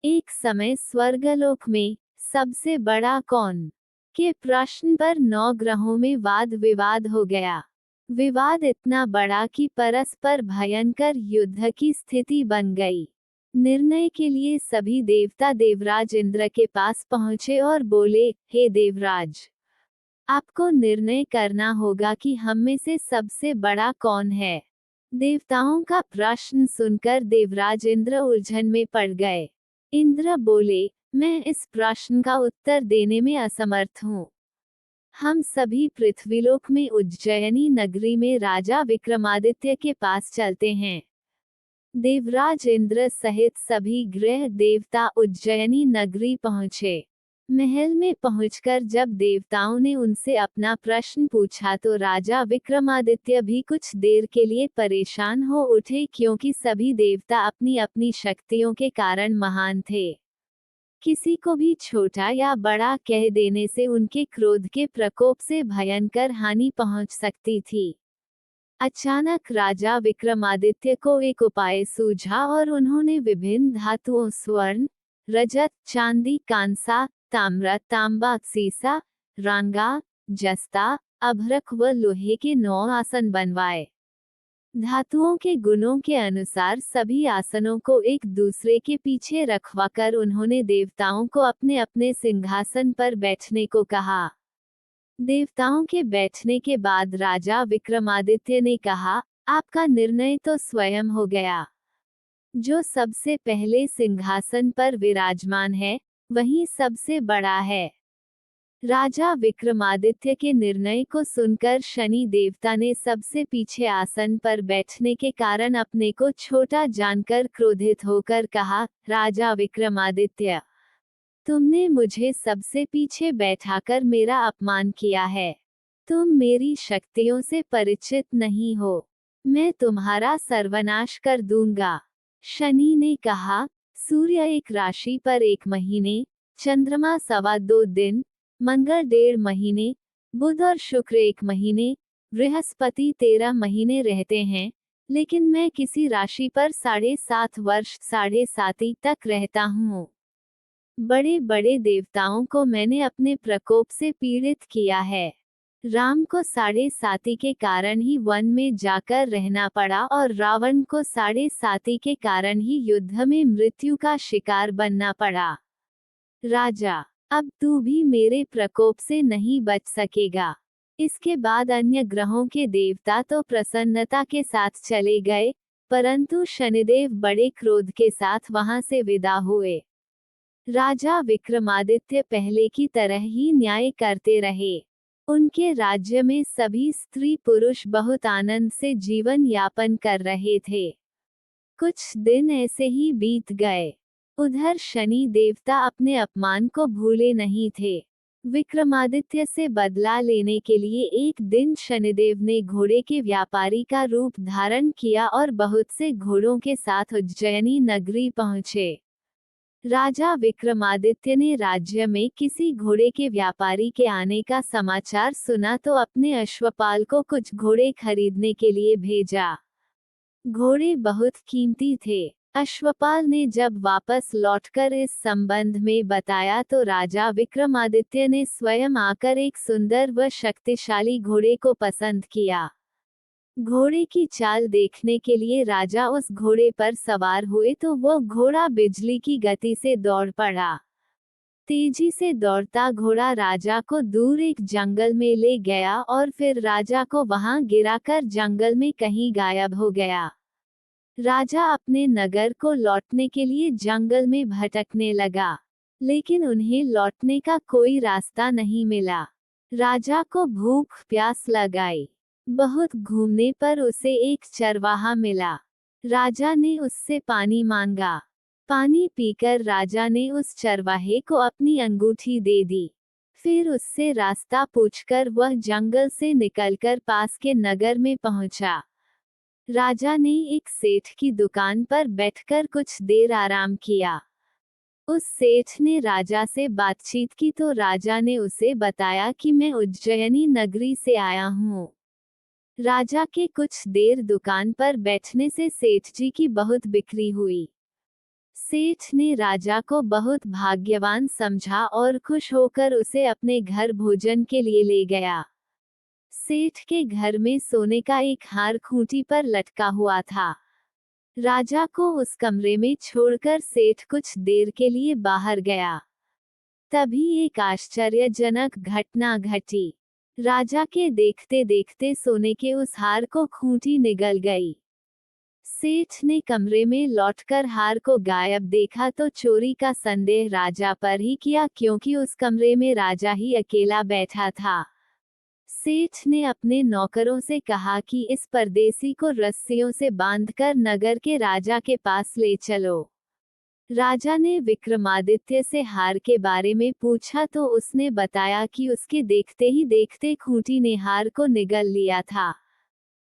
एक समय स्वर्गलोक में सबसे बड़ा कौन के प्रश्न पर 9 ग्रहों में वाद विवाद हो गया। विवाद इतना बड़ा कि परस्पर भयंकर युद्ध की स्थिति बन गई। निर्णय के लिए सभी देवता देवराज इंद्र के पास पहुंचे और बोले, हे देवराज, आपको निर्णय करना होगा कि हम में से सबसे बड़ा कौन है। देवताओं का प्रश्न सुनकर देवराज इंद्र उलझन में पड़ गए। इंद्र बोले, मैं इस प्रश्न का उत्तर देने में असमर्थ हूँ। हम सभी पृथ्वीलोक में उज्जयिनी नगरी में राजा विक्रमादित्य के पास चलते हैं। देवराज इंद्र सहित सभी ग्रह देवता उज्जयिनी नगरी पहुँचे। महल में पहुंचकर जब देवताओं ने उनसे अपना प्रश्न पूछा तो राजा विक्रमादित्य भी कुछ देर के लिए परेशान हो उठे, क्योंकि सभी देवता अपनी अपनी शक्तियों के कारण महान थे। किसी को भी छोटा या बड़ा कह देने से उनके क्रोध के प्रकोप से भयंकर हानि पहुंच सकती थी। अचानक राजा विक्रमादित्य को एक उपाय सूझा और उन्होंने विभिन्न धातुओं स्वर्ण, रजत, चांदी, कांसा, ताम्र, तांबा, सीसा, रांगा, जस्ता, अभ्रक व लोहे के 9 आसन बनवाए। धातुओं के गुणों के अनुसार सभी आसनों को एक दूसरे के पीछे रखवाकर उन्होंने देवताओं को अपने अपने सिंहासन पर बैठने को कहा। देवताओं के बैठने के बाद राजा विक्रमादित्य ने कहा, आपका निर्णय तो स्वयं हो गया। जो सबसे पहले सिंहासन पर विराजमान है, वही सबसे बड़ा है। राजा विक्रमादित्य के निर्णय को सुनकर शनि देवता ने सबसे पीछे आसन पर बैठने के कारण अपने को छोटा जानकर क्रोधित होकर कहा, राजा विक्रमादित्य, तुमने मुझे सबसे पीछे बैठाकर मेरा अपमान किया है। तुम मेरी शक्तियों से परिचित नहीं हो। मैं तुम्हारा सर्वनाश कर दूंगा। शनि ने कहा, सूर्य एक राशि पर 1 महीने, चंद्रमा 2.25 दिन, मंगल 1.5 महीने, बुध और शुक्र 1 महीने, बृहस्पति 13 महीने रहते हैं, लेकिन मैं किसी राशि पर 7.5 वर्ष 7.5 तक रहता हूँ। बड़े बड़े देवताओं को मैंने अपने प्रकोप से पीड़ित किया है। राम को 7.5 के कारण ही वन में जाकर रहना पड़ा और रावण को 7.5 के कारण ही युद्ध में मृत्यु का शिकार बनना पड़ा। राजा, अब तू भी मेरे प्रकोप से नहीं बच सकेगा। इसके बाद अन्य ग्रहों के देवता तो प्रसन्नता के साथ चले गए, परंतु शनिदेव बड़े क्रोध के साथ वहां से विदा हुए। राजा विक्रमादित्य पहले की तरह ही न्याय करते रहे। उनके राज्य में सभी स्त्री पुरुष बहुत आनंद से जीवन यापन कर रहे थे। कुछ दिन ऐसे ही बीत गए। उधर शनि देवता अपने अपमान को भूले नहीं थे। विक्रमादित्य से बदला लेने के लिए एक दिन शनिदेव ने घोड़े के व्यापारी का रूप धारण किया और बहुत से घोड़ों के साथ उज्जयिनी नगरी पहुंचे। राजा विक्रमादित्य ने राज्य में किसी घोड़े के व्यापारी के आने का समाचार सुना तो अपने अश्वपाल को कुछ घोड़े खरीदने के लिए भेजा। घोड़े बहुत कीमती थे। अश्वपाल ने जब वापस लौटकर इस संबंध में बताया तो राजा विक्रमादित्य ने स्वयं आकर एक सुंदर व शक्तिशाली घोड़े को पसंद किया। घोड़े की चाल देखने के लिए राजा उस घोड़े पर सवार हुए तो वो घोड़ा बिजली की गति से दौड़ पड़ा। तेजी से दौड़ता घोड़ा राजा को दूर एक जंगल में ले गया और फिर राजा को वहां गिराकर जंगल में कहीं गायब हो गया। राजा अपने नगर को लौटने के लिए जंगल में भटकने लगा, लेकिन उन्हें लौटने का कोई रास्ता नहीं मिला। राजा को भूख प्यास लगाई। बहुत घूमने पर उसे एक चरवाहा मिला। राजा ने उससे पानी मांगा। पानी पीकर राजा ने उस चरवाहे को अपनी अंगूठी दे दी। फिर उससे रास्ता पूछकर वह जंगल से निकलकर पास के नगर में पहुंचा। राजा ने एक सेठ की दुकान पर बैठकर कुछ देर आराम किया। उस सेठ ने राजा से बातचीत की तो राजा ने उसे बताया कि मैं उज्जयिनी नगरी से आया हूँ। राजा के कुछ देर दुकान पर बैठने से सेठ जी की बहुत बिक्री हुई। सेठ ने राजा को बहुत भाग्यवान समझा और खुश होकर उसे अपने घर भोजन के लिए ले गया। सेठ के घर में सोने का एक हार खूंटी पर लटका हुआ था। राजा को उस कमरे में छोड़कर सेठ कुछ देर के लिए बाहर गया। तभी एक आश्चर्यजनक घटना घटी। राजा के देखते देखते सोने के उस हार को खूंटी निगल गई। सेठ ने कमरे में लौटकर हार को गायब देखा तो चोरी का संदेह राजा पर ही किया, क्योंकि उस कमरे में राजा ही अकेला बैठा था। सेठ ने अपने नौकरों से कहा कि इस परदेसी को रस्सियों से बांधकर नगर के राजा के पास ले चलो। राजा ने विक्रमादित्य से हार के बारे में पूछा तो उसने बताया कि उसके देखते ही देखते खूंटी ने हार को निगल लिया था।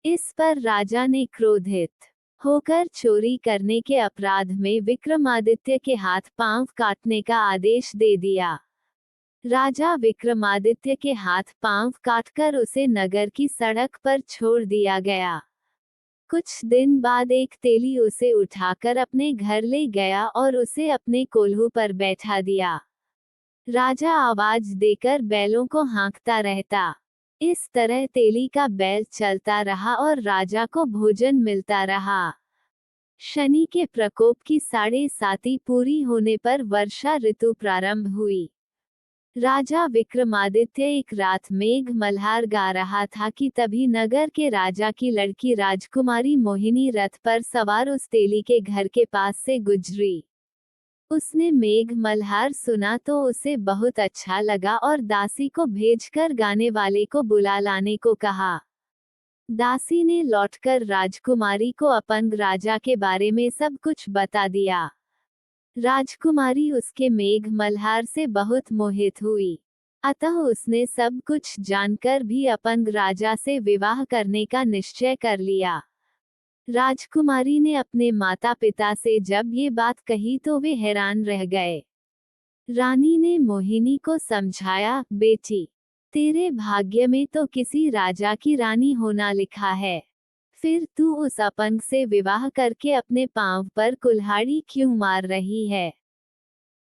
इस पर राजा ने क्रोधित होकर चोरी करने के अपराध में विक्रमादित्य के हाथ पांव काटने का आदेश दे दिया। राजा विक्रमादित्य के हाथ पांव काटकर उसे नगर की सड़क पर छोड़ दिया गया। कुछ दिन बाद एक तेली उसे उठाकर अपने घर ले गया और उसे अपने कोल्हू पर बैठा दिया। राजा आवाज देकर बैलों को हाँकता रहता। इस तरह तेली का बैल चलता रहा और राजा को भोजन मिलता रहा। शनि के प्रकोप की 7.5 पूरी होने पर वर्षा ऋतु प्रारंभ हुई। राजा विक्रमादित्य एक रात मेघ मल्हार गा रहा था कि तभी नगर के राजा की लड़की राजकुमारी मोहिनी रथ पर सवार उस तेली के घर के पास से गुजरी। उसने मेघ मल्हार सुना तो उसे बहुत अच्छा लगा और दासी को भेजकर गाने वाले को बुला लाने को कहा। दासी ने लौटकर राजकुमारी को अपंग राजा के बारे में सब कुछ बता दिया। राजकुमारी उसके मेघ मल्हार से बहुत मोहित हुई, अतः उसने सब कुछ जानकर भी अपंग राजा से विवाह करने का निश्चय कर लिया। राजकुमारी ने अपने माता पिता से जब ये बात कही तो वे हैरान रह गए। रानी ने मोहिनी को समझाया, बेटी, तेरे भाग्य में तो किसी राजा की रानी होना लिखा है, फिर तू उस अपंग से विवाह करके अपने पांव पर कुल्हाड़ी क्यों मार रही है।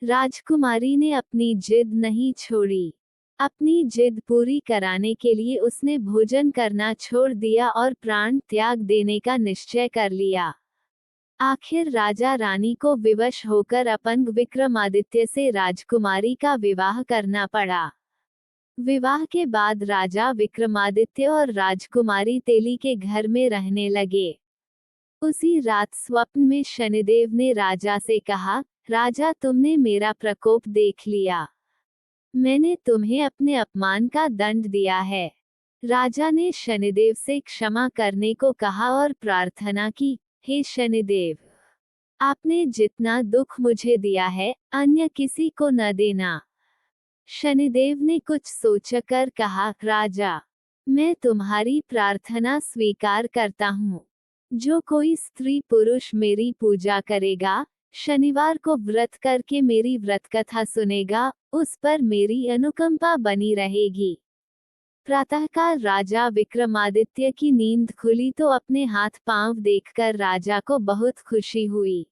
राजकुमारी ने अपनी जिद नहीं छोड़ी। अपनी जिद पूरी कराने के लिए उसने भोजन करना छोड़ दिया और प्राण त्याग देने का निश्चय कर लिया। आखिर राजा रानी को विवश होकर अपंग विक्रमादित्य से राजकुमारी का विवाह करना पड़ा। विवाह के बाद राजा विक्रमादित्य और राजकुमारी तेली के घर में रहने लगे। उसी रात स्वप्न में शनिदेव ने राजा से कहा, राजा, तुमने मेरा प्रकोप देख लिया। मैंने तुम्हें अपने अपमान का दंड दिया है। राजा ने शनिदेव से क्षमा करने को कहा और प्रार्थना की, हे शनिदेव, आपने जितना दुख मुझे दिया है अन्य किसी को न देना। शनिदेव ने कुछ सोचकर कहा, राजा, मैं तुम्हारी प्रार्थना स्वीकार करता हूँ। जो कोई स्त्री पुरुष मेरी पूजा करेगा, शनिवार को व्रत करके मेरी व्रत कथा सुनेगा, उस पर मेरी अनुकंपा बनी रहेगी। प्रातःकाल राजा विक्रमादित्य की नींद खुली तो अपने हाथ पांव देखकर राजा को बहुत खुशी हुई।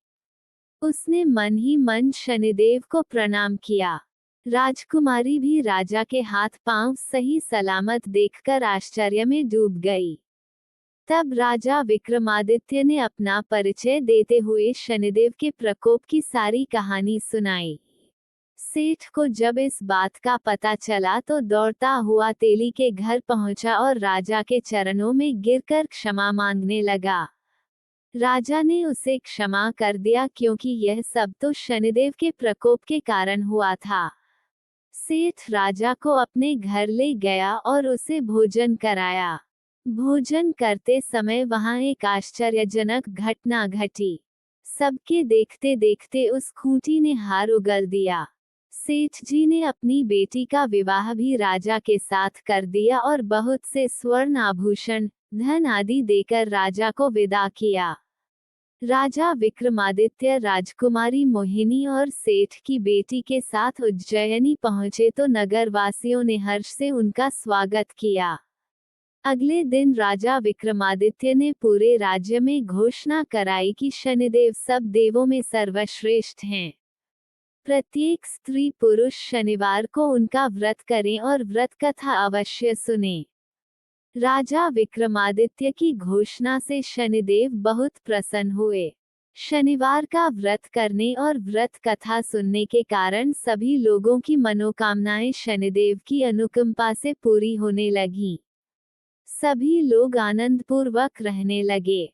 उसने मन ही मन शनिदेव को प्रणाम किया। राजकुमारी भी राजा के हाथ पांव सही सलामत देखकर आश्चर्य में डूब गई। तब राजा विक्रमादित्य ने अपना परिचय देते हुए शनिदेव के प्रकोप की सारी कहानी सुनाई। सेठ को जब इस बात का पता चला तो दौड़ता हुआ तेली के घर पहुंचा और राजा के चरणों में गिरकर क्षमा मांगने लगा। राजा ने उसे क्षमा कर दिया, क्योंकि यह सब तो शनिदेव के प्रकोप के कारण हुआ था। सेठ राजा को अपने घर ले गया और उसे भोजन कराया। भोजन करते समय वहां एक आश्चर्यजनक घटना घटी। सबके देखते देखते उस खूंटी ने हार उगल दिया। सेठ जी ने अपनी बेटी का विवाह भी राजा के साथ कर दिया और बहुत से स्वर्ण आभूषण, धन आदि देकर राजा को विदा किया। राजा विक्रमादित्य राजकुमारी मोहिनी और सेठ की बेटी के साथ उज्जैनी पहुंचे तो नगरवासियों ने हर्ष से उनका स्वागत किया। अगले दिन राजा विक्रमादित्य ने पूरे राज्य में घोषणा कराई कि शनिदेव सब देवों में सर्वश्रेष्ठ हैं। प्रत्येक स्त्री पुरुष शनिवार को उनका व्रत करें और व्रत कथा अवश्य सुने। राजा विक्रमादित्य की घोषणा से शनिदेव बहुत प्रसन्न हुए। शनिवार का व्रत करने और व्रत कथा सुनने के कारण सभी लोगों की मनोकामनाएं शनिदेव की अनुकंपा से पूरी होने लगीं। सभी लोग आनंदपूर्वक रहने लगे।